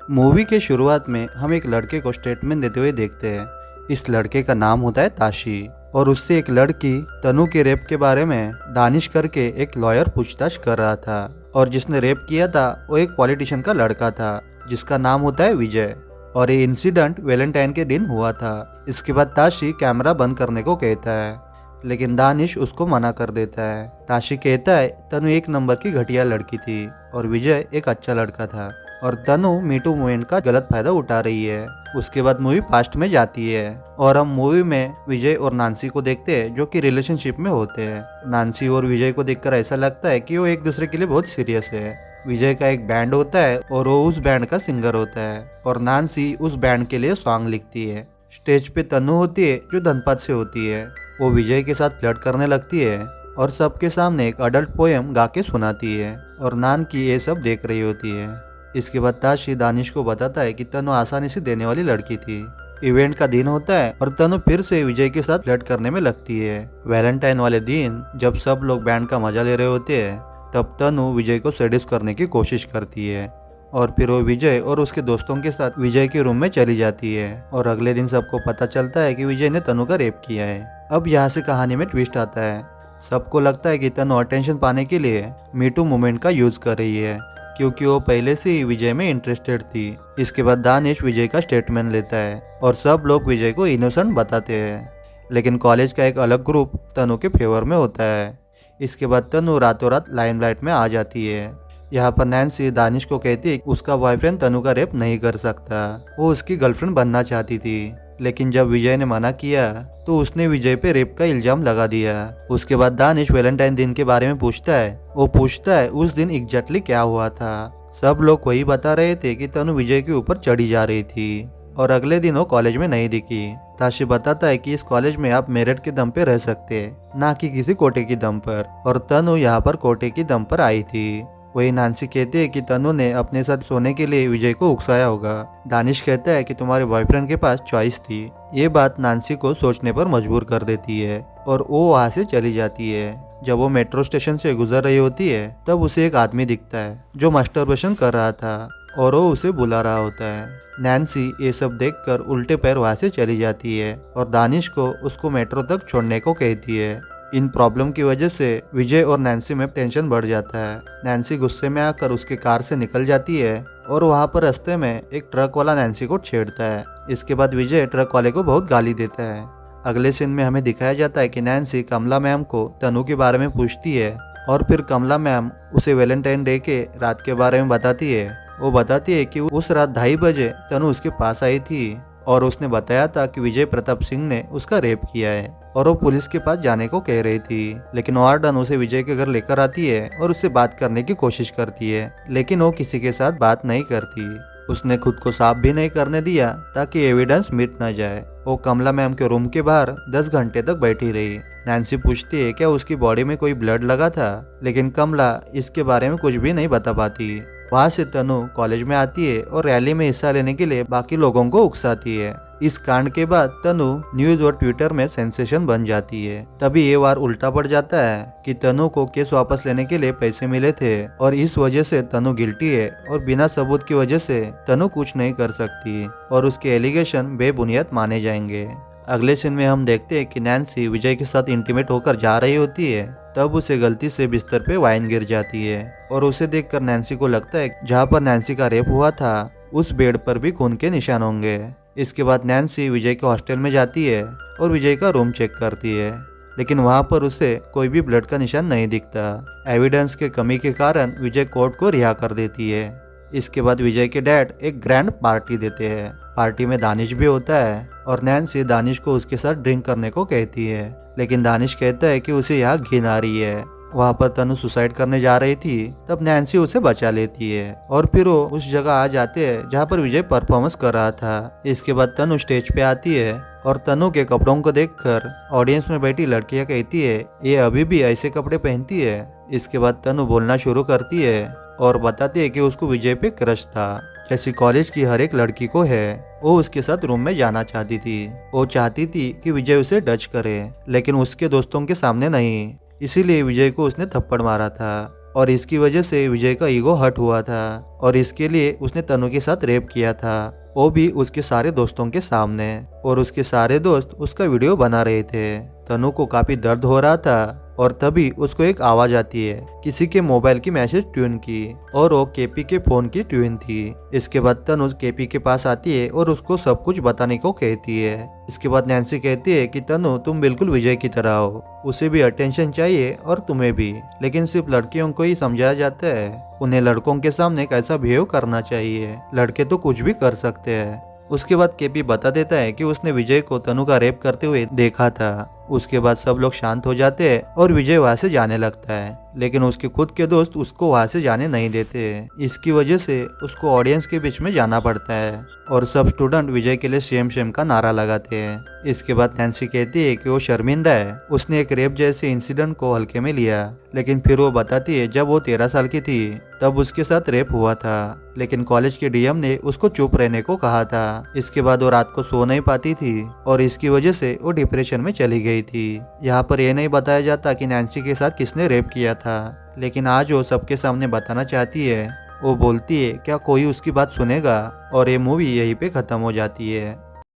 Movie के शुरुआत में हम एक लड़के को स्टेटमेंट देते हुए देखते हैं। इस लड़के का नाम होता है ताशी और उससे एक लड़की तनु के रेप के बारे में दानिश करके एक लॉयर पूछताछ कर रहा था। और जिसने रेप किया था वो एक पॉलिटिशियन का लड़का था जिसका नाम होता है विजय। और ये इंसिडेंट वैलेंटाइन के दिन हुआ था। इसके बाद ताशी कैमरा बंद करने को कहता है लेकिन दानिश उसको मना कर देता है। ताशी कहता है तनु एक नंबर की घटिया लड़की थी और विजय एक अच्छा लड़का था और तनु मीटू मूवमेंट का गलत फायदा उठा रही है। उसके बाद मूवी पास्ट में जाती है और हम मूवी में विजय और नांसी को देखते हैं जो कि रिलेशनशिप में होते हैं। नांसी और विजय को देखकर ऐसा लगता है कि वो एक दूसरे के लिए बहुत सीरियस है। विजय का एक बैंड होता है और वो उस बैंड का सिंगर होता है और नांसी उस बैंड के लिए सॉन्ग लिखती है। स्टेज पे तनु होती है जो धनपत से होती है। वो विजय के साथ फ्लर्ट करने लगती है और सबके सामने एक अडल्ट पोएम गा के सुनाती है और नान की ये सब देख रही होती है। इसके बाद ताशी दानिश को बताता है कि तनु आसानी से देने वाली लड़की थी। इवेंट का दिन होता है और तनु फिर से विजय के साथ फ्लर्ट करने में लगती है। वैलेंटाइन वाले दिन जब सब लोग बैंड का मजा ले रहे होते हैं तब तनु विजय को सेड्यूस करने की कोशिश करती है और फिर वो विजय और उसके दोस्तों के साथ विजय के रूम में चली जाती है और अगले दिन सबको पता चलता है कि विजय ने तनु का रेप किया है। अब यहाँ से कहानी में ट्विस्ट आता है। सबको लगता है कि तनु अटेंशन पाने के लिए मीटू मूवमेंट का यूज कर रही है क्योंकि वो पहले से ही विजय में इंटरेस्टेड थी। इसके बाद दानिश विजय का स्टेटमेंट लेता है और सब लोग विजय को इनोसेंट बताते हैं लेकिन कॉलेज का एक अलग ग्रुप तनु के फेवर में होता है। इसके बाद तनु रातों रात लाइमलाइट में आ जाती है। यहाँ पर नैन्सी दानिश को कहती है उसका बॉयफ्रेंड तनु का रेप नहीं कर सकता, वो उसकी गर्लफ्रेंड बनना चाहती थी। लेकिन जब विजय ने मना किया तो उसने विजय पे रेप का इल्जाम लगा दिया। उसके बाद दानिश वैलेंटाइन दिन के बारे में पूछता है। वो पूछता है उस दिन एग्जैक्टली क्या हुआ था। सब लोग वही बता रहे थे कि तनु विजय के ऊपर चढ़ी जा रही थी और अगले दिन वो कॉलेज में नहीं दिखी। ताशी बताता है कि इस कॉलेज में आप मेरिट के दम पे रह सकते हैं ना कि किसी कोटे की दम पर, और तनु यहाँ पर कोटे की दम पर आई थी। वही नांसी कहती है कि तनु ने अपने साथ सोने के लिए विजय को उकसाया होगा। दानिश कहता है कि तुम्हारे बॉयफ्रेंड के पास चॉइस थी। ये बात नांसी को सोचने पर मजबूर कर देती है और वो वहाँ से चली जाती है। जब वो मेट्रो स्टेशन से गुजर रही होती है तब उसे एक आदमी दिखता है जो मास्टरबेशन कर रहा था और वो उसे बुला रहा होता है। नैन्सी ये सब देखकर उल्टे पैर वहाँ से चली जाती है और दानिश को उसको मेट्रो तक छोड़ने को कहती है। इन प्रॉब्लम की वजह से विजय और नैन्सी में टेंशन बढ़ जाता है। नैन्सी गुस्से में आकर उसके कार से निकल जाती है और वहाँ पर रास्ते में एक ट्रक वाला नैन्सी को छेड़ता है। इसके बाद विजय ट्रक वाले को बहुत गाली देता है। अगले सीन में हमें दिखाया जाता है कि नैन्सी कमला मैम को तनु के बारे में पूछती है और फिर कमला मैम उसे वैलेंटाइन डे के रात के बारे में बताती है। वो बताती है कि उस रात 2:30 बजे तनु उसके पास आई थी और उसने बताया था कि विजय प्रताप सिंह ने उसका रेप किया है और वो पुलिस के पास जाने को कह रही थी। लेकिन वार्डन उसे विजय के घर लेकर आती है और उससे बात करने की कोशिश करती है लेकिन वो किसी के साथ बात नहीं करती। उसने खुद को साफ भी नहीं करने दिया ताकि एविडेंस मिट न जाए। वो कमला मैम के रूम के बाहर 10 घंटे तक बैठी रही। नैन्सी पूछती है क्या उसकी बॉडी में कोई ब्लड लगा था, लेकिन कमला इसके बारे में कुछ भी नहीं बता पाती। वहाँ से तनु कॉलेज में आती है और रैली में हिस्सा लेने के लिए बाकी लोगों को उकसाती है। इस कांड के बाद तनु न्यूज और ट्विटर में सेंसेशन बन जाती है। तभी ये वार उल्टा पड़ जाता है कि तनु को केस वापस लेने के लिए पैसे मिले थे और इस वजह से तनु गिल्टी है और बिना सबूत की वजह से तनु कुछ नहीं कर सकती और उसके एलिगेशन बेबुनियाद माने जाएंगे। अगले सीन में हम देखते हैं कि नैन्सी विजय के साथ इंटीमेट होकर जा रही होती है तब उसे गलती से बिस्तर पे वाइन गिर जाती है और उसे देखकर नैन्सी को लगता है जहाँ पर नैन्सी का रेप हुआ था उस बेड पर भी खून के निशान होंगे। इसके बाद नैन्सी विजय के हॉस्टल में जाती है और विजय का रूम चेक करती है लेकिन वहाँ पर उसे कोई भी ब्लड का निशान नहीं दिखता। एविडेंस के कमी के कारण विजय कोर्ट को रिहा कर देती है। इसके बाद विजय के डैड एक ग्रैंड पार्टी देते हैं। पार्टी में दानिश भी होता है और नैन्सी दानिश को उसके साथ ड्रिंक करने को कहती है लेकिन दानिश कहता है कि उसे यहाँ घिन आ रही है। वहाँ पर तनु सुसाइड करने जा रही थी तब नैन्सी उसे बचा लेती है और फिर वो उस जगह आ जाते हैं जहाँ पर विजय परफॉर्मेंस कर रहा था। इसके बाद तनु स्टेज पे आती है और तनु के कपड़ों को देखकर ऑडियंस में बैठी लड़कियां कहती है ये अभी भी ऐसे कपड़े पहनती है। इसके बाद तनु बोलना शुरू करती है और बताती है कि उसको विजय पे क्रश था जैसी कॉलेज की हर एक लड़की को है। वो उसके साथ रूम में जाना चाहती थी। वो चाहती थी कि विजय उसे टच करे लेकिन उसके दोस्तों के सामने नहीं, इसीलिए विजय को उसने थप्पड़ मारा था और इसकी वजह से विजय का ईगो हर्ट हुआ था और इसके लिए उसने तनु के साथ रेप किया था, वो भी उसके सारे दोस्तों के सामने। और उसके सारे दोस्त उसका वीडियो बना रहे थे। तनु को काफी दर्द हो रहा था और तभी उसको एक आवाज आती है किसी के मोबाइल की मैसेज ट्यून की, और वो केपी के फोन की ट्यून थी। इसके बाद तनु केपी के पास आती है और उसको सब कुछ बताने को कहती है। इसके बाद नैन्सी कहती है कि तनु तुम बिल्कुल विजय की तरह हो, उसे भी अटेंशन चाहिए और तुम्हें भी, लेकिन सिर्फ लड़कियों को ही समझाया जाता है, उन्हें लड़कों के सामने कैसा बिहेव करना चाहिए, लड़के तो कुछ भी कर सकते हैं। उसके बाद केपी बता देता है कि उसने विजय को तनु का रेप करते हुए देखा था। उसके बाद सब लोग शांत हो जाते हैं और विजय वहां से जाने लगता है, लेकिन उसके खुद के दोस्त उसको वहां से जाने नहीं देते। इसकी वजह से उसको ऑडियंस के बीच में जाना पड़ता है और सब स्टूडेंट विजय के लिए सेम सेम का नारा लगाते हैं। इसके बाद नैन्सी कहती है कि वो शर्मिंदा है, उसने एक रेप जैसे इंसिडेंट को हल्के में लिया, लेकिन फिर वो बताती है जब वो 13 साल की थी तब उसके साथ रेप हुआ था, लेकिन कॉलेज के डीएम ने उसको चुप रहने को कहा था। इसके बाद वो रात को सो नहीं पाती थी और इसकी वजह से वो डिप्रेशन में चली गई थी। यहाँ पर यह नहीं बताया जाता कि नैन्सी के साथ किसने रेप किया था, लेकिन आज वो सबके सामने बताना चाहती है। वो बोलती है क्या कोई उसकी बात सुनेगा, और ये मूवी यहीं पे खत्म हो जाती है।